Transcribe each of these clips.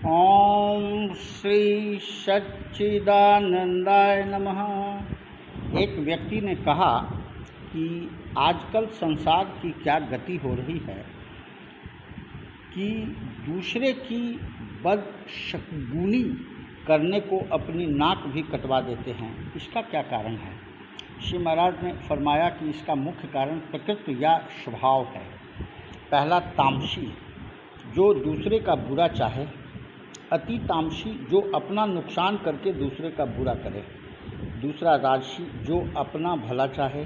ओम श्री सच्चिदानंदाय नमः। एक व्यक्ति ने कहा कि आजकल संसार की क्या गति हो रही है कि दूसरे की बदशगुनी करने को अपनी नाक भी कटवा देते हैं। इसका क्या कारण है? श्री महाराज ने फरमाया कि इसका मुख्य कारण प्रकृति या स्वभाव है। पहला, तामसी, जो दूसरे का बुरा चाहे। अति तामसी, जो अपना नुकसान करके दूसरे का बुरा करे। दूसरा, राजसी, जो अपना भला चाहे।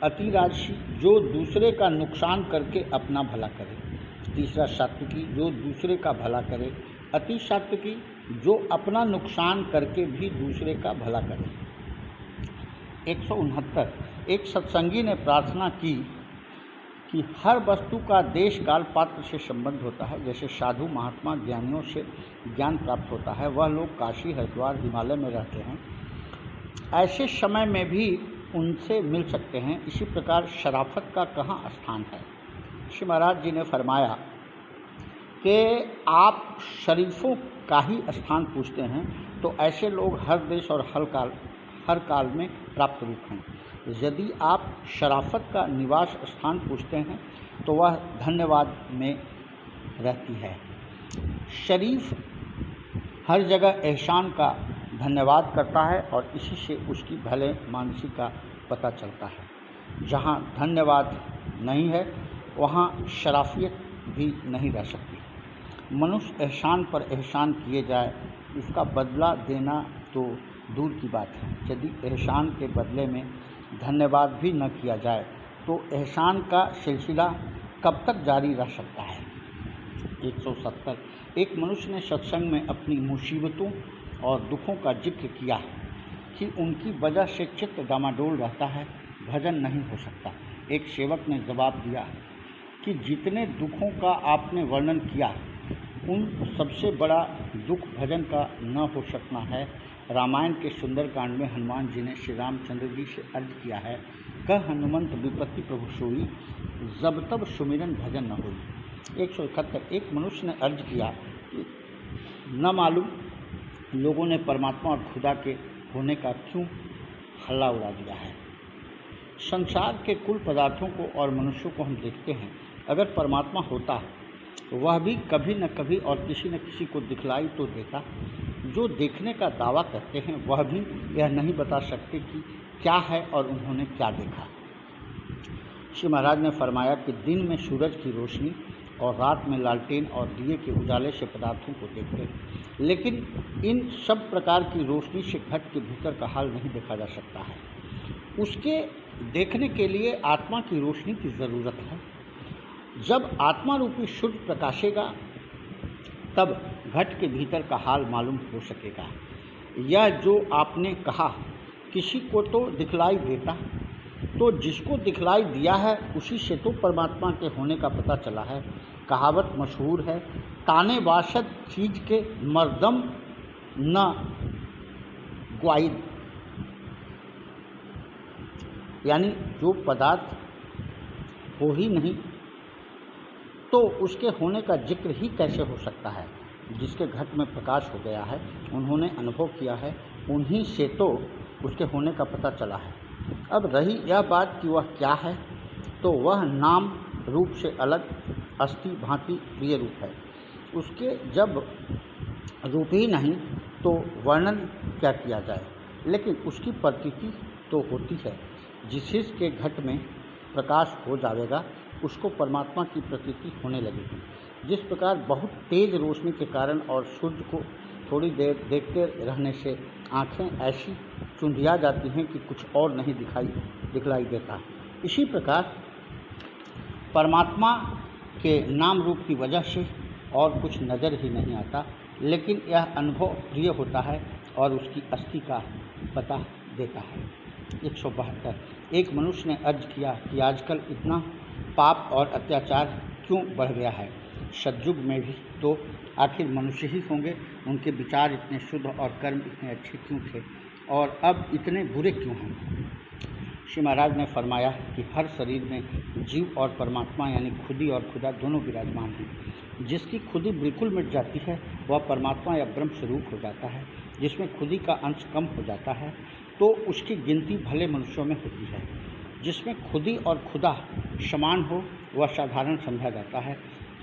अति राजसी, जो दूसरे का नुकसान करके अपना भला करे। तीसरा, सात्विकी, जो दूसरे का भला करे। अति सात्विकी, जो अपना नुकसान करके भी दूसरे का भला करे। 169। एक सत्संगी ने प्रार्थना की कि हर वस्तु का देश काल पात्र से संबंध होता है। जैसे साधु महात्मा ज्ञानियों से ज्ञान प्राप्त होता है, वह लोग काशी, हरिद्वार, हिमालय में रहते हैं, ऐसे समय में भी उनसे मिल सकते हैं। इसी प्रकार शराफत का कहाँ स्थान है? श्री महाराज जी ने फरमाया कि आप शरीफों का ही स्थान पूछते हैं, तो ऐसे लोग हर देश और हर काल में प्राप्त रूप हैं। यदि आप शराफत का निवास स्थान पूछते हैं तो वह धन्यवाद में रहती है। शरीफ हर जगह एहसान का धन्यवाद करता है और इसी से उसकी भले मानसी का पता चलता है। जहाँ धन्यवाद नहीं है वहाँ शराफियत भी नहीं रह सकती। मनुष्य एहसान पर एहसान किए जाए, उसका बदला देना तो दूर की बात है। यदि एहसान के बदले में धन्यवाद भी न किया जाए तो एहसान का सिलसिला कब तक जारी रह सकता है? 170। एक मनुष्य ने सत्संग में अपनी मुसीबतों और दुखों का जिक्र किया कि उनकी वजह से चित्त डामाडोल रहता है, भजन नहीं हो सकता। एक सेवक ने जवाब दिया कि जितने दुखों का आपने वर्णन किया, उन सबसे बड़ा दुख भजन का न हो सकना है। रामायण के सुंदरकांड में हनुमान जी ने श्री रामचंद्र जी से अर्ज किया है, कह हनुमंत विपत्ति प्रभु सोई, जब तब सुमिरन भजन न होई। 171। एक मनुष्य ने अर्ज किया कि न मालूम लोगों ने परमात्मा और खुदा के होने का क्यों हल्ला उड़ा दिया है। संसार के कुल पदार्थों को और मनुष्यों को हम देखते हैं। अगर परमात्मा होता तो वह भी कभी न कभी और किसी न किसी को दिखलाई तो देता। जो देखने का दावा करते हैं वह भी यह नहीं बता सकते कि क्या है और उन्होंने क्या देखा। श्री महाराज ने फरमाया कि दिन में सूरज की रोशनी और रात में लालटेन और दिए के उजाले से पदार्थों को देखते हैं, लेकिन इन सब प्रकार की रोशनी से घट के भीतर का हाल नहीं देखा जा सकता है। उसके देखने के लिए आत्मा की रोशनी की ज़रूरत है। जब आत्मा रूपी शुद्ध प्रकाशेगा तब घट के भीतर का हाल मालूम हो सकेगा। यह जो आपने कहा किसी को तो दिखलाई देता, तो जिसको दिखलाई दिया है उसी से तो परमात्मा के होने का पता चला है। कहावत मशहूर है, ताने बासत चीज के मर्दम न ग्वाइद, यानी जो पदार्थ हो ही नहीं तो उसके होने का जिक्र ही कैसे हो सकता है। जिसके घट में प्रकाश हो गया है, उन्होंने अनुभव किया है, उन्हीं से तो उसके होने का पता चला है। अब रही यह बात कि वह क्या है, तो वह नाम रूप से अलग अस्थि भांति प्रिय रूप है। उसके जब रूप ही नहीं तो वर्णन क्या किया जाए, लेकिन उसकी प्रतीति तो होती है। जिस के घट में प्रकाश हो जाएगा उसको परमात्मा की प्रतीति होने लगेगी। जिस प्रकार बहुत तेज रोशनी के कारण और सूर्य को थोड़ी देर देखते रहने से आँखें ऐसी चुंधिया जाती हैं कि कुछ और नहीं दिखलाई देता, इसी प्रकार परमात्मा के नाम रूप की वजह से और कुछ नज़र ही नहीं आता, लेकिन यह अनुभव प्रिय होता है और उसकी अस्थि का पता देता है। 172। एक मनुष्य ने अर्ज किया कि आजकल इतना पाप और अत्याचार क्यों बढ़ गया है। सतयुग में भी तो आखिर मनुष्य ही होंगे, उनके विचार इतने शुद्ध और कर्म इतने अच्छे क्यों थे, और अब इतने बुरे क्यों हैं। श्री महाराज ने फरमाया कि हर शरीर में जीव और परमात्मा यानी खुदी और खुदा दोनों विराजमान हैं। जिसकी खुदी बिल्कुल मिट जाती है वह परमात्मा या ब्रह्म स्वरूप हो जाता है। जिसमें खुदी का अंश कम हो जाता है तो उसकी गिनती भले मनुष्यों में होती है। जिसमें खुदी और खुदा समान हो वह साधारण समझा जाता है।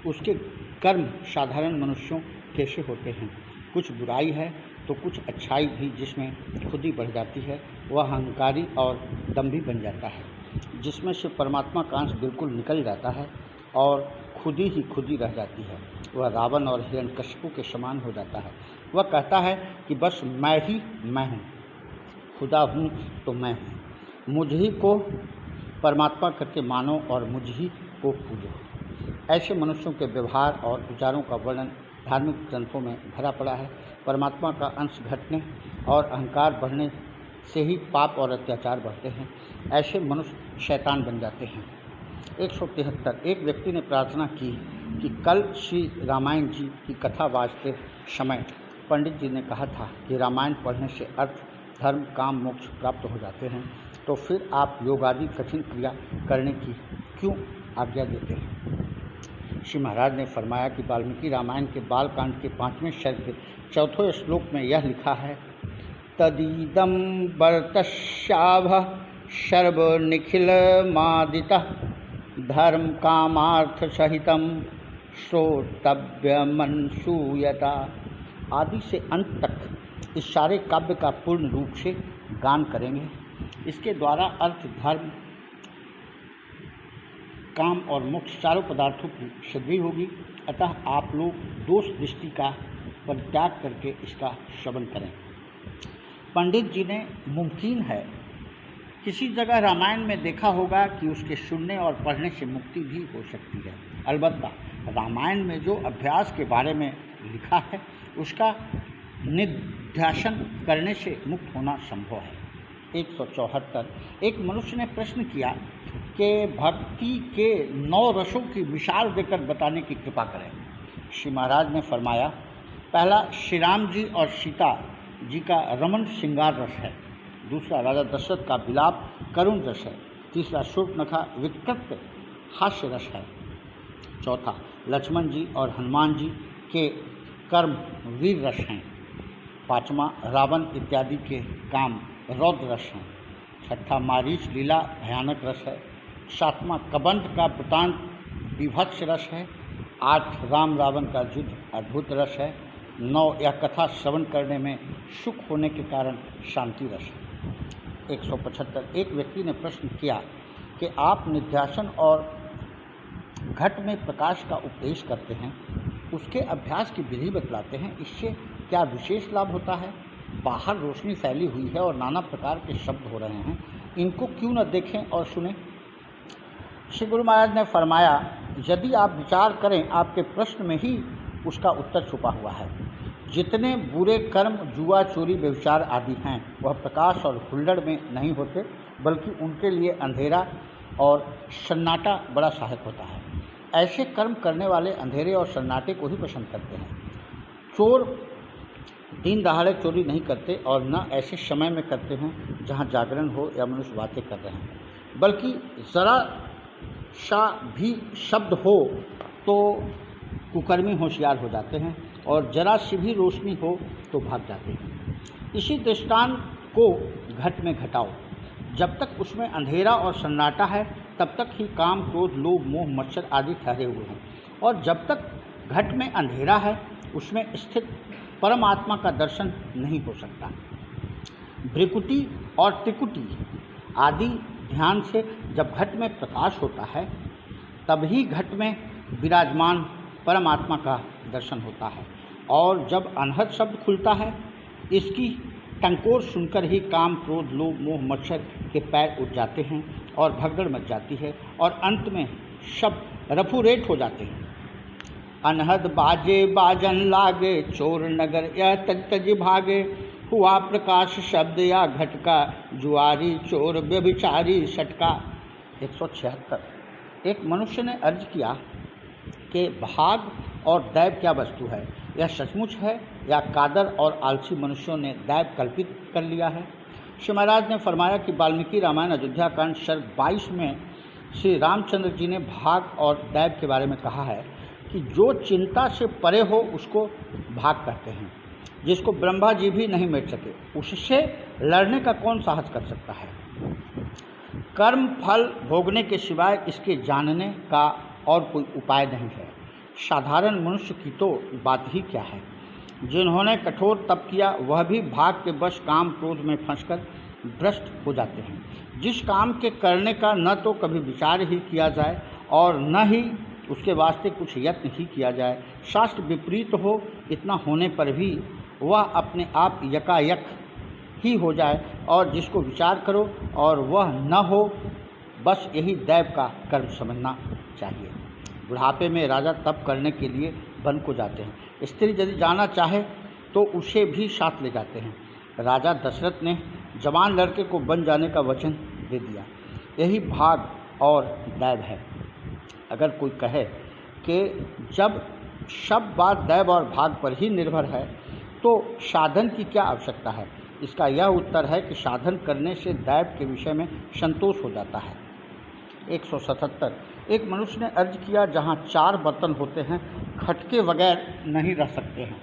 उसके कर्म साधारण मनुष्यों कैसे होते हैं। कुछ बुराई है तो कुछ अच्छाई भी जिसमें खुदी बढ़ जाती है वह अहंकारी और दम्भी बन जाता है। जिसमें से परमात्मा का अंश बिल्कुल निकल जाता है और खुदी ही खुदी रह जाती है वह रावण और हिरण्यकशिपु के समान हो जाता है। वह कहता है कि बस मैं ही मैं हूँ, खुदा हूँ तो मैं हूँ, मुझ ही को परमात्मा करके मानो और मुझ ही को पूजो। ऐसे मनुष्यों के व्यवहार और विचारों का वर्णन धार्मिक ग्रंथों में भरा पड़ा है। परमात्मा का अंश घटने और अहंकार बढ़ने से ही पाप और अत्याचार बढ़ते हैं। ऐसे मनुष्य शैतान बन जाते हैं। 173 एक व्यक्ति ने प्रार्थना की कि कल श्री रामायण जी की कथा वाचते समय पंडित जी ने कहा था कि रामायण पढ़ने से अर्थ धर्म काम मोक्ष प्राप्त हो जाते हैं, तो फिर आप योग आदि कठिन क्रिया करने की क्यों आज्ञा देते हैं। श्री महाराज ने फरमाया कि वाल्मीकि रामायण के बालकांड के 5वें सर्ग के 4वें श्लोक में यह लिखा है, तदीदम वर्तस्याभ सर्व निखिल मादितः धर्म कामार्थ सहितम श्रोतव्य मनसूयता। आदि से अंत तक इस सारे काव्य का पूर्ण रूप से गान करेंगे। इसके द्वारा अर्थ धर्म काम और मोक्ष चारों पदार्थों की सिद्धि होगी। अतः आप लोग दोष दृष्टि का परित्याग करके इसका श्रवण करें। पंडित जी ने मुमकिन है किसी जगह रामायण में देखा होगा कि उसके सुनने और पढ़ने से मुक्ति भी हो सकती है। अलबत्ता रामायण में जो अभ्यास के बारे में लिखा है उसका निध्यासन करने से मुक्त होना संभव है। 174 एक मनुष्य ने प्रश्न किया कि भक्ति के 9 रसों की मिसाल देकर बताने की कृपा करें। श्री महाराज ने फरमाया, पहला श्री राम जी और सीता जी का रमन श्रृंगार रस है। दूसरा राजा दशरथ का विलाप करुण रस है। तीसरा शूर्पणखा विकृत हास्य रस है। चौथा लक्ष्मण जी और हनुमान जी के कर्म वीर रस हैं। पांचवा रावण इत्यादि के काम रौद्र रस हैं। छठा मारीच लीला भयानक रस है। सातवां कबंध का वृतांत विभत्स रस है। 8 राम रावण का युद्ध अद्भुत रस है। 9 यह कथा श्रवण करने में सुख होने के कारण शांति रस है। 175 एक व्यक्ति ने प्रश्न किया कि आप निध्यासन और घट में प्रकाश का उपदेश करते हैं, उसके अभ्यास की विधि बतलाते हैं, इससे क्या विशेष लाभ होता है। बाहर रोशनी फैली हुई है और नाना प्रकार के शब्द हो रहे हैं, इनको क्यों न देखें और सुनें। श्री गुरु महाराज ने फरमाया, यदि आप विचार करें आपके प्रश्न में ही उसका उत्तर छुपा हुआ है। जितने बुरे कर्म जुआ चोरी व्यभिचार आदि हैं वह प्रकाश और हुल्लड़ में नहीं होते, बल्कि उनके लिए अंधेरा और सन्नाटा बड़ा सहायक होता है। ऐसे कर्म करने वाले अंधेरे और सन्नाटे को ही पसंद करते हैं। चोर दिन दहाड़े चोरी नहीं करते और न ऐसे समय में करते हैं जहाँ जागरण हो या मनुष्य बातें कर रहे हैं, बल्कि ज़रा सा भी शब्द हो तो कुकर्मी होशियार हो जाते हैं और जरा सी भी रोशनी हो तो भाग जाते हैं। इसी दृष्टांत को घट में घटाओ। जब तक उसमें अंधेरा और सन्नाटा है तब तक ही काम क्रोध लोभ मोह मच्छर आदि ठहरे हुए हैं, और जब तक घट में अंधेरा है उसमें स्थित परमात्मा का दर्शन नहीं हो सकता। भ्रिकुटी और त्रिकुटी आदि ध्यान से जब घट में प्रकाश होता है तभी घट में विराजमान परमात्मा का दर्शन होता है, और जब अनहद शब्द खुलता है इसकी टंकोर सुनकर ही काम क्रोध लोभ मोह मच्छर के पैर उठ जाते हैं और भगदड़ मच जाती है और अंत में शब्द रफूरेट हो जाते हैं। अनहद बाजे बाजन लागे चोर नगर या तज भागे, हुआ प्रकाश शब्द या घटका जुआरी चोर व्यभिचारी सटका। 176 एक मनुष्य ने अर्ज किया कि भाग और दैव क्या वस्तु है, यह सचमुच है या कादर और आलसी मनुष्यों ने दैव कल्पित कर लिया है। श्री महाराज ने फरमाया कि वाल्मीकि रामायण अयोध्या कांड सर्ग 22 में श्री रामचंद्र जी ने भाग और दैव के बारे में कहा है कि जो चिंता से परे हो उसको भाग कहते हैं। जिसको ब्रह्मा जी भी नहीं मिट सके उससे लड़ने का कौन साहस कर सकता है। कर्म फल भोगने के सिवाय इसके जानने का और कोई उपाय नहीं है। साधारण मनुष्य की तो बात ही क्या है। जिन्होंने कठोर तप किया वह भी भाग के वश काम क्रोध में फंसकर भ्रष्ट हो जाते हैं। जिस काम के करने का न तो कभी विचार ही किया जाए और न ही उसके वास्ते कुछ यत्न ही किया जाए, शास्त्र विपरीत हो, इतना होने पर भी वह अपने आप यकायक ही हो जाए, और जिसको विचार करो और वह न हो, बस यही दैव का कर्म समझना चाहिए। बुढ़ापे में राजा तप करने के लिए वन को जाते हैं। स्त्री यदि जाना चाहे तो उसे भी साथ ले जाते हैं। राजा दशरथ ने जवान लड़के को वन जाने का वचन दे दिया। यही भाग और दैव है। अगर कोई कहे कि जब सब बात दैव और भाग पर ही निर्भर है तो साधन की क्या आवश्यकता है, इसका यह उत्तर है कि साधन करने से दैव के विषय में संतोष हो जाता है। 177 एक मनुष्य ने अर्ज किया, जहाँ 4 बर्तन होते हैं खटके बगैर नहीं रह सकते हैं,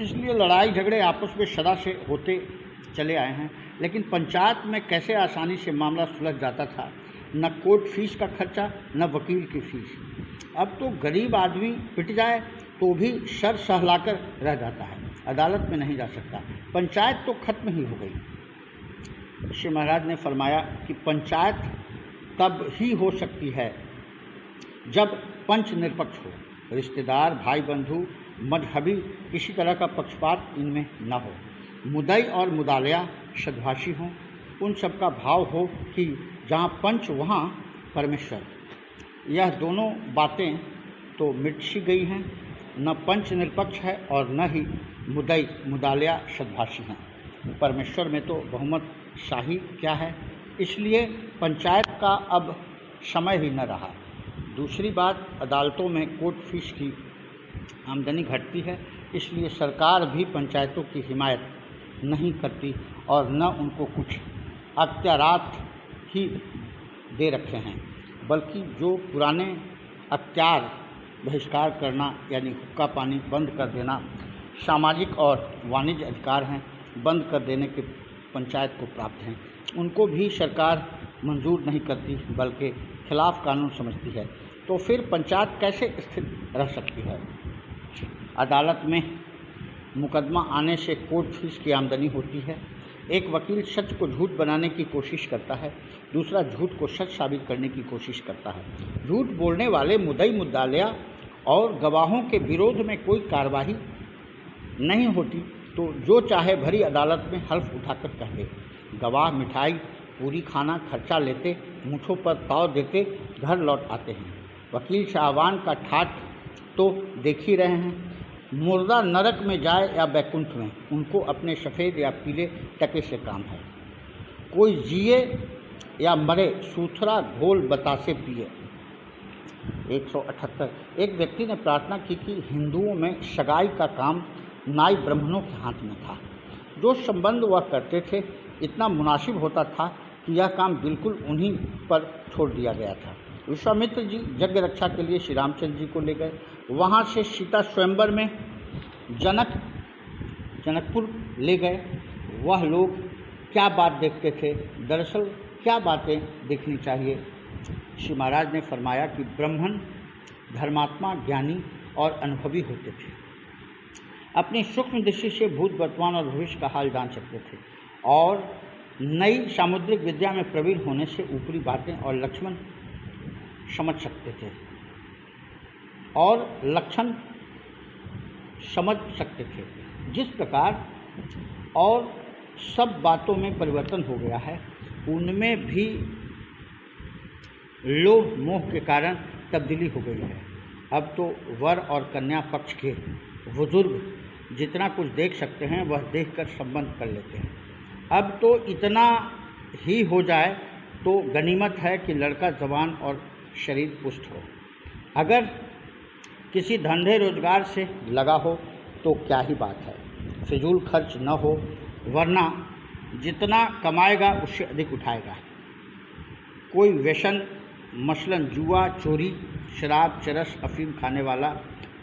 इसलिए लड़ाई झगड़े आपस में सदा से होते चले आए हैं, लेकिन पंचायत में कैसे आसानी से मामला सुलझ जाता था। न कोर्ट फीस का खर्चा न वकील की फीस। अब तो गरीब आदमी पिट जाए तो भी सर सहलाकर रह जाता है, अदालत में नहीं जा सकता। पंचायत तो खत्म ही हो गई। श्री महाराज ने फरमाया कि पंचायत तब ही हो सकती है जब पंच निरपक्ष हो, रिश्तेदार भाई बंधु मजहबी किसी तरह का पक्षपात इनमें न हो, मुदई और मुदालिया सद्भाषी हों, उन सब का भाव हो कि जहाँ पंच वहाँ परमेश्वर। यह दोनों बातें तो मिट सी गई हैं। न पंच निरपक्ष है और न ही मुदई मुदालिया सद्भाषी हैं। परमेश्वर में तो बहुमत शाही क्या है, इसलिए पंचायत का अब समय ही न रहा। दूसरी बात, अदालतों में कोर्ट फीस की आमदनी घटती है, इसलिए सरकार भी पंचायतों की हिमायत नहीं करती और न उनको कुछ अख्तियारात ही दे रखे हैं, बल्कि जो पुराने अख्तियार बहिष्कार करना यानी हुक्का पानी बंद कर देना, सामाजिक और वाणिज्य अधिकार हैं, बंद कर देने के पंचायत को प्राप्त हैं, उनको भी सरकार मंजूर नहीं करती बल्कि खिलाफ कानून समझती है। तो फिर पंचायत कैसे स्थिर रह सकती है। अदालत में मुकदमा आने से कोर्ट फीस की आमदनी होती है। एक वकील सच को झूठ बनाने की कोशिश करता है, दूसरा झूठ को सच साबित करने की कोशिश करता है। झूठ बोलने वाले मुदई मुद्दालिया और गवाहों के विरोध में कोई कार्रवाई नहीं होती तो जो चाहे भरी अदालत में हल्फ उठाकर कह दे। गवाह मिठाई पूरी खाना खर्चा लेते, मुठों पर ताव देते घर लौट आते हैं। वकील साहबान का ठाठ तो देख ही रहे हैं। मुर्दा नरक में जाए या बैकुंठ में, उनको अपने सफ़ेद या पीले टके से काम है। कोई जिए या मरे, सूथरा घोल बतासे पिए। 178 एक व्यक्ति ने प्रार्थना की कि हिंदुओं में सगाई का काम नाई ब्राह्मणों के हाथ में था। जो संबंध वह करते थे इतना मुनासिब होता था कि यह काम बिल्कुल उन्हीं पर छोड़ दिया गया था। विश्वामित्र जी यज्ञ रक्षा के लिए श्री रामचंद्र जी को ले गए। वहाँ से सीता स्वयंवर में जनकपुर ले गए। वह लोग क्या बात देखते थे, दरअसल क्या बातें देखनी चाहिए। श्री महाराज ने फरमाया कि ब्राह्मण धर्मात्मा, ज्ञानी और अनुभवी होते थे। अपनी सूक्ष्म दृष्टि से भूत, वर्तमान और भविष्य का हाल जान सकते थे और नई सामुद्रिक विद्या में प्रवीण होने से ऊपरी बातें और लक्षण समझ सकते थे और लक्षण समझ सकते थे। जिस प्रकार और सब बातों में परिवर्तन हो गया है, उनमें भी लोभ मोह के कारण तब्दीली हो गई है। अब तो वर और कन्या पक्ष के बुजुर्ग जितना कुछ देख सकते हैं वह देखकर संबंध कर लेते हैं। अब तो इतना ही हो जाए तो गनीमत है कि लड़का जवान और शरीर पुष्ट हो। अगर किसी धंधे रोजगार से लगा हो तो क्या ही बात है, फिजूल खर्च न हो, वरना जितना कमाएगा उससे अधिक उठाएगा। कोई व्यसन मसलन जुआ, चोरी, शराब, चरस, अफीम खाने वाला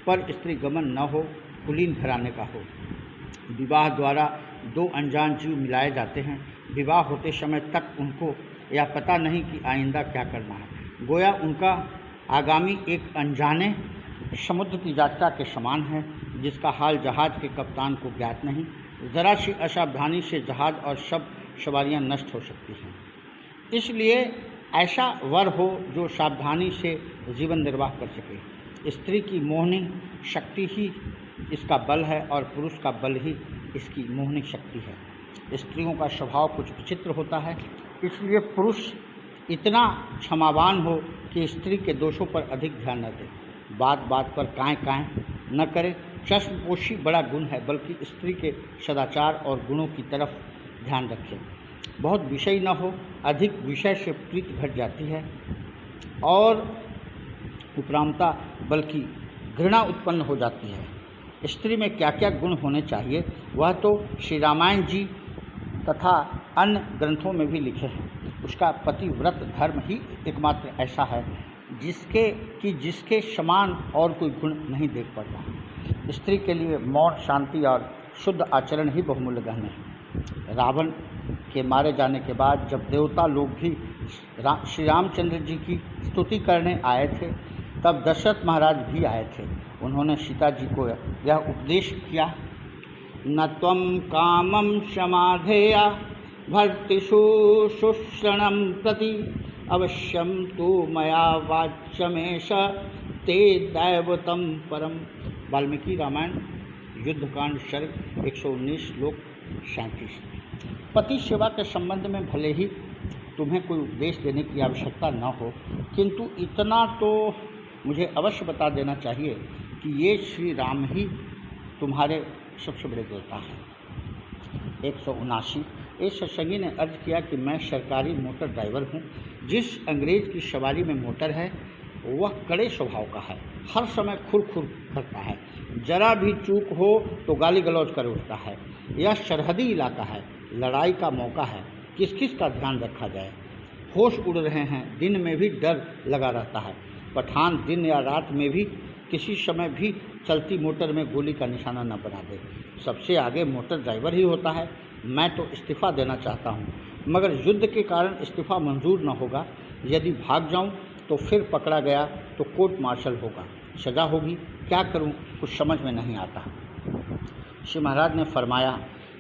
पर स्त्री गमन न हो, कुलीन घराने का हो। विवाह द्वारा दो अनजान जीव मिलाए जाते हैं। विवाह होते समय तक उनको यह पता नहीं कि आइंदा क्या करना है। गोया उनका आगामी एक अनजाने समुद्र की यात्रा के समान है, जिसका हाल जहाज के कप्तान को ज्ञात नहीं। ज़रा सी असावधानी से जहाज और सब सवारियां नष्ट हो सकती हैं। इसलिए ऐसा वर हो जो सावधानी से जीवन निर्वाह कर सके। स्त्री की मोहनी शक्ति ही इसका बल है और पुरुष का बल ही इसकी मोहनी शक्ति है। स्त्रियों का स्वभाव कुछ विचित्र होता है, इसलिए पुरुष इतना क्षमावान हो कि स्त्री के दोषों पर अधिक ध्यान न दे, बात बात पर काएं न करे। चश्मपोशी बड़ा गुण है, बल्कि स्त्री के सदाचार और गुणों की तरफ ध्यान रखे। बहुत विषय न हो, अधिक विषय से प्रीति घट जाती है और उपरामता बल्कि घृणा उत्पन्न हो जाती है। स्त्री में क्या क्या गुण होने चाहिए वह तो श्री रामायण जी तथा अन्य ग्रंथों में भी लिखे हैं। उसका पतिव्रत धर्म ही एकमात्र ऐसा है जिसके समान और कोई गुण नहीं देख पड़ता। स्त्री के लिए मौन, शांति और शुद्ध आचरण ही बहुमूल्य गहने हैं। रावण के मारे जाने के बाद जब देवता लोग भी श्री रामचंद्र जी की स्तुति करने आए थे, तब दशरथ महाराज भी आए थे। उन्होंने सीता जी को यह उपदेश किया, न त्वं कामं समाधेया भर्तिषु शुश्रणं प्रति अवश्यम तो मया वाच्यमेष ते दैवतम परम। वाल्मीकि रामायण युद्धकांड सर्ग 119 श्लोक 37। पति सेवा के संबंध में भले ही तुम्हें कोई उपदेश देने की आवश्यकता न हो, किंतु इतना तो मुझे अवश्य बता देना चाहिए कि ये श्री राम ही तुम्हारे सबसे बड़े देवता हैं। 179। एक सत्संगी ने अर्ज किया कि मैं सरकारी मोटर ड्राइवर हूँ। जिस अंग्रेज की सवारी में मोटर है वह कड़े स्वभाव का है, हर समय खुर खुर करता है, जरा भी चूक हो तो गाली गलौज कर उठता है। यह सरहदी इलाका है, लड़ाई का मौका है, किस किस का ध्यान रखा जाए। होश उड़ रहे हैं, दिन में भी डर लगा रहता है। पठान दिन या रात में भी किसी समय भी चलती मोटर में गोली का निशाना न बना दे। सबसे आगे मोटर ड्राइवर ही होता है। मैं तो इस्तीफ़ा देना चाहता हूँ, मगर युद्ध के कारण इस्तीफ़ा मंजूर न होगा। यदि भाग जाऊँ तो फिर पकड़ा गया तो कोर्ट मार्शल होगा, सज़ा होगी। क्या करूँ, कुछ समझ में नहीं आता। श्री महाराज ने फरमाया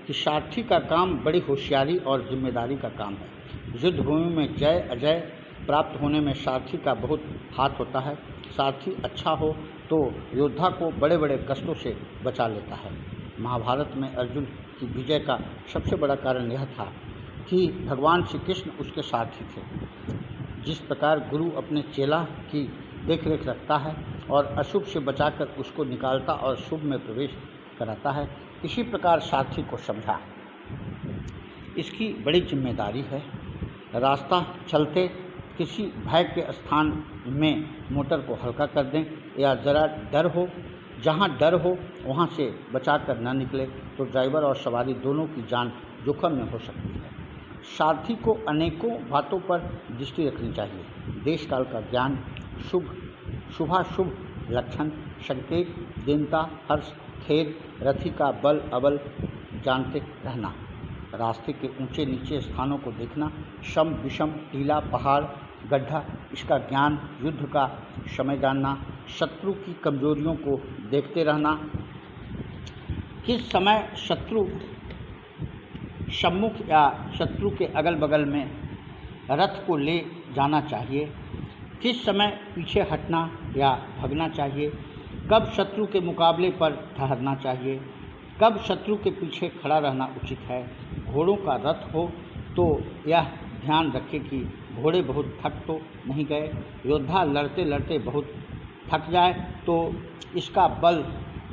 कि सारथी का काम बड़ी होशियारी और जिम्मेदारी का काम है। युद्ध भूमि में जय अजय प्राप्त होने में सारथी का बहुत हाथ होता है। सारथी अच्छा हो तो योद्धा को बड़े बड़े कष्टों से बचा लेता है। महाभारत में अर्जुन की विजय का सबसे बड़ा कारण यह था कि भगवान श्री कृष्ण उसके सारथी थे। जिस प्रकार गुरु अपने चेला की देखरेख रखता है और अशुभ से बचाकर उसको निकालता और शुभ में प्रवेश कराता है, इसी प्रकार सारथी को समझा। इसकी बड़ी जिम्मेदारी है। रास्ता चलते किसी भय के स्थान में मोटर को हल्का कर दें या ज़रा डर हो, जहाँ डर हो वहाँ से बचाकर न निकले तो ड्राइवर और सवारी दोनों की जान जोखिम में हो सकती है। सारथी को अनेकों बातों पर दृष्टि रखनी चाहिए। देश काल का ज्ञान, शुभाशुभ लक्षण, संकेत, दीनता, हर्ष, खेद, रथी का बल अबल जानते रहना, रास्ते के ऊंचे नीचे स्थानों को देखना, सम विषम, टीला, पहाड़, गड्ढा, इसका ज्ञान, युद्ध का समय जानना, शत्रु की कमजोरियों को देखते रहना, किस समय शत्रु सम्मुख या शत्रु के अगल बगल में रथ को ले जाना चाहिए, किस समय पीछे हटना या भगना चाहिए, कब शत्रु के मुकाबले पर ठहरना चाहिए, कब शत्रु के पीछे खड़ा रहना उचित है। घोड़ों का रथ हो तो यह ध्यान रखें कि घोड़े बहुत थक तो नहीं गए। योद्धा लड़ते लड़ते बहुत थक जाए तो इसका बल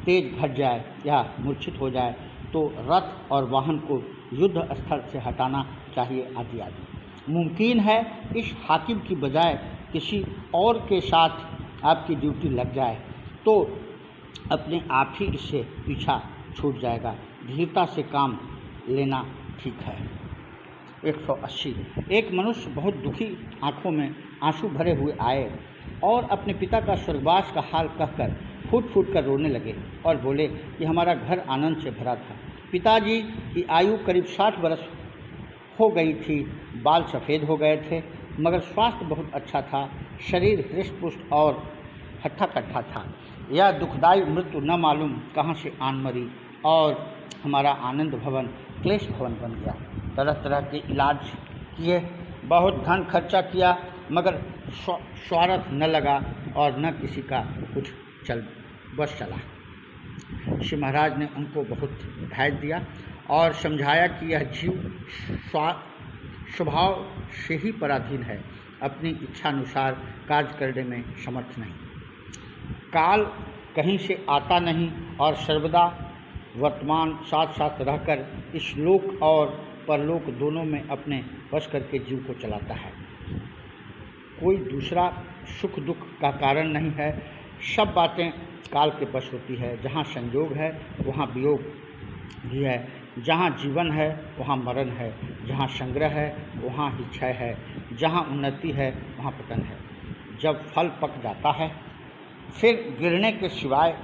तेज घट जाए या मूर्छित हो जाए तो रथ और वाहन को युद्ध स्थल से हटाना चाहिए, आदि आदि। मुमकिन है इस हाकिम की बजाय किसी और के साथ आपकी ड्यूटी लग जाए तो अपने आप ही इससे पीछा छूट जाएगा। धीरता से काम लेना ठीक है। 180। एक मनुष्य बहुत दुखी आंखों में आंसू भरे हुए आए और अपने पिता का स्वर्गवास का हाल कहकर फूट फूट कर रोने लगे और बोले कि हमारा घर आनंद से भरा था। पिताजी की आयु करीब 60 वर्ष हो गई थी, बाल सफ़ेद हो गए थे, मगर स्वास्थ्य बहुत अच्छा था, शरीर हृष्ट पुष्ट और हट्ठा कट्ठा था। यह दुखदायी मृत्यु न मालूम कहाँ से आन मरी और हमारा आनंद भवन क्लेश भवन बन गया। तरह तरह के इलाज किए, बहुत धन खर्चा किया, मगर स्वार्थ न लगा और न किसी का कुछ बस चला। श्री महाराज ने उनको बहुत धैर्य दिया और समझाया कि यह जीव स्वभाव से ही पराधीन है, अपनी इच्छानुसार कार्य करने में समर्थ नहीं। काल कहीं से आता नहीं और सर्वदा वर्तमान साथ साथ रहकर इस लोक और परलोक दोनों में अपने वश करके जीव को चलाता है। कोई दूसरा सुख दुख का कारण नहीं है। सब बातें काल के वश होती है। जहाँ संयोग है वहाँ वियोग भी है, जहाँ जीवन है वहाँ मरण है, जहाँ संग्रह है वहाँ ही क्षय है, जहाँ उन्नति है वहाँ पतन है। जब फल पक जाता है फिर गिरने के सिवाय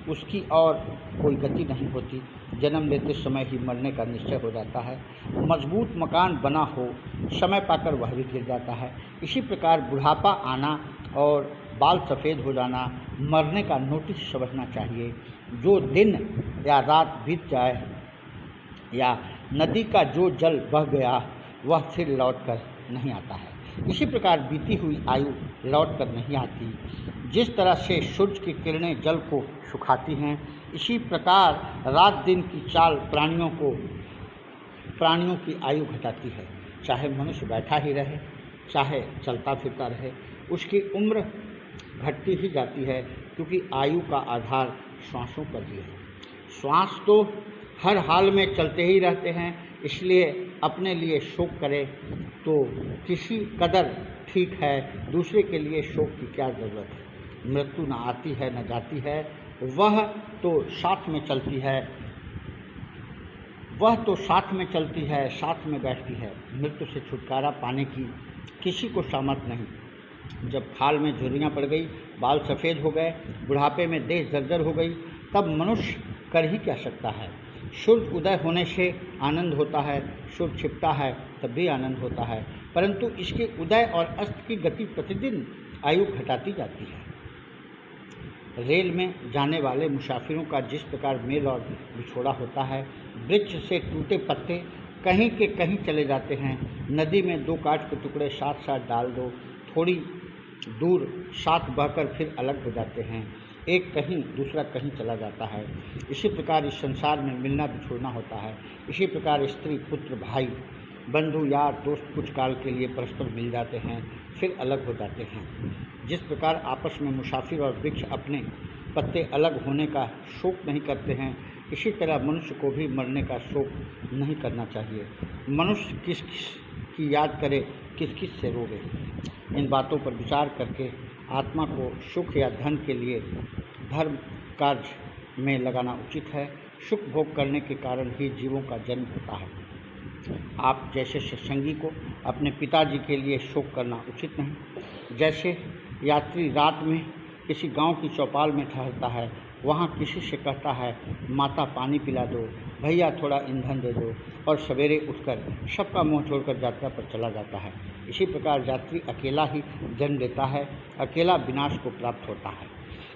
उसकी और कोई गति नहीं होती। जन्म लेते समय ही मरने का निश्चय हो जाता है। मजबूत मकान बना हो, समय पाकर वह भी गिर जाता है। इसी प्रकार बुढ़ापा आना और बाल सफ़ेद हो जाना मरने का नोटिस समझना चाहिए। जो दिन या रात बीत जाए या नदी का जो जल बह गया वह फिर लौट कर नहीं आता है। इसी प्रकार बीती हुई आयु लौट कर नहीं आती। जिस तरह से सूर्य की किरणें जल को सुखाती हैं, इसी प्रकार रात दिन की चाल प्राणियों की आयु घटाती है। चाहे मनुष्य बैठा ही रहे, चाहे चलता फिरता रहे, उसकी उम्र घटती ही जाती है, क्योंकि आयु का आधार श्वासों पर ही है। श्वास तो हर हाल में चलते ही रहते हैं, इसलिए अपने लिए शोक करे तो किसी कदर ठीक है, दूसरे के लिए शोक की क्या ज़रूरत है। मृत्यु न आती है न जाती है, वह तो साथ में चलती है, साथ में बैठती है। मृत्यु से छुटकारा पाने की किसी को सामर्थ नहीं। जब खाल में झुर्रियाँ पड़ गई, बाल सफ़ेद हो गए, बुढ़ापे में देह जर्जर हो गई, तब मनुष्य कर ही क्या सकता है। सूर्य उदय होने से आनंद होता है, सूर्य छिपता है तब भी आनंद होता है, परंतु इसके उदय और अस्त की गति प्रतिदिन आयु घटाती जाती है। रेल में जाने वाले मुसाफिरों का जिस प्रकार मेल और बिछोड़ा होता है, वृक्ष से टूटे पत्ते कहीं के कहीं चले जाते हैं। नदी में 2 काठ के टुकड़े साथ साथ डाल दो, थोड़ी दूर साथ बहकर फिर अलग हो जाते हैं। एक कहीं दूसरा कहीं चला जाता है। इसी प्रकार इस संसार में मिलना बिछोड़ना होता है। इसी प्रकार स्त्री पुत्र भाई बंधु यार दोस्त कुछ काल के लिए परस्पर मिल जाते हैं, फिर अलग हो जाते हैं। जिस प्रकार आपस में मुसाफिर और वृक्ष अपने पत्ते अलग होने का शोक नहीं करते हैं, इसी तरह मनुष्य को भी मरने का शोक नहीं करना चाहिए। मनुष्य किस किस की याद करे, किस किस से रोवे। इन बातों पर विचार करके आत्मा को सुख या धन के लिए धर्म कार्य में लगाना उचित है। सुख भोग करने के कारण ही जीवों का जन्म होता है। आप जैसे सत्संगी को अपने पिताजी के लिए शोक करना उचित नहीं। जैसे यात्री रात में किसी गांव की चौपाल में ठहरता है, वहां किसी से कहता है माता पानी पिला दो, भैया थोड़ा ईंधन दे दो, और सवेरे उठकर सबका मुंह छोड़कर यात्रा पर चला जाता है। इसी प्रकार यात्री अकेला ही जन्म लेता है, अकेला विनाश को प्राप्त होता है।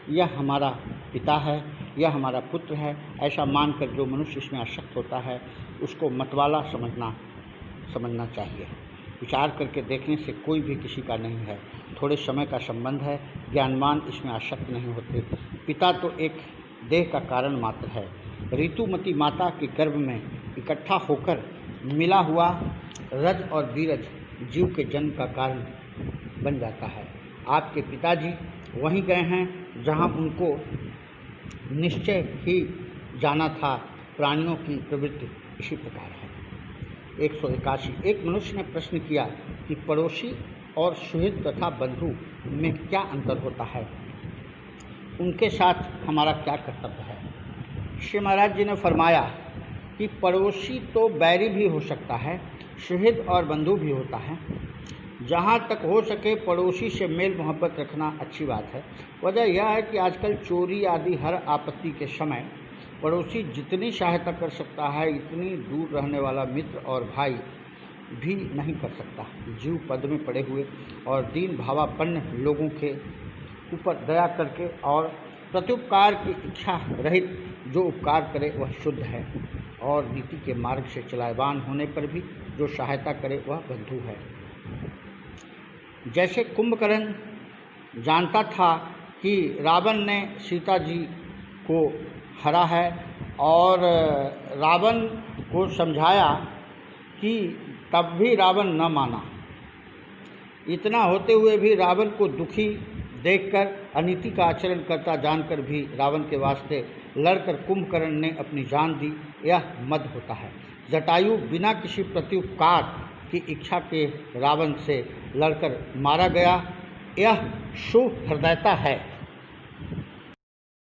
यह हमारा पिता है, यह हमारा पुत्र है, ऐसा मानकर जो मनुष्य इसमें आसक्त होता है उसको मतवाला समझना चाहिए। विचार करके देखने से कोई भी किसी का नहीं है। थोड़े समय का संबंध है, ज्ञानवान इसमें आसक्त नहीं होते। पिता तो एक देह का कारण मात्र है। ऋतुमती माता के गर्भ में इकट्ठा होकर मिला हुआ रज और बीरज जीव के जन्म का कारण बन जाता है। आपके पिताजी वहीं गए हैं जहां उनको निश्चय ही जाना था। प्राणियों की प्रवृत्ति इसी प्रकार है। 181। एक मनुष्य ने प्रश्न किया कि पड़ोसी और सुहृद तथा बंधु में क्या अंतर होता है, उनके साथ हमारा क्या कर्तव्य है। श्री महाराज जी ने फरमाया कि पड़ोसी तो बैरी भी हो सकता है, सुहृद और बंधु भी होता है। जहाँ तक हो सके पड़ोसी से मेल मोहब्बत रखना अच्छी बात है। वजह यह है कि आजकल चोरी आदि हर आपत्ति के समय पड़ोसी जितनी सहायता कर सकता है इतनी दूर रहने वाला मित्र और भाई भी नहीं कर सकता। जीव पद में पड़े हुए और दीन भावापन्न लोगों के ऊपर दया करके और प्रत्युपकार की इच्छा रहित जो उपकार करे वह शुद्ध है, और नीति के मार्ग से चलायमान होने पर भी जो सहायता करे वह बंधु है। जैसे कुंभकर्ण जानता था कि रावण ने सीता जी को हरा है और रावण को समझाया कि तब भी रावण न माना। इतना होते हुए भी रावण को दुखी देखकर अनीति का आचरण करता जानकर भी रावण के वास्ते लड़कर कुंभकर्ण ने अपनी जान दी, यह मद होता है। जटायु बिना किसी प्रत्युपकार की इच्छा के रावण से लड़कर मारा गया, यह शुभ हृदयता है।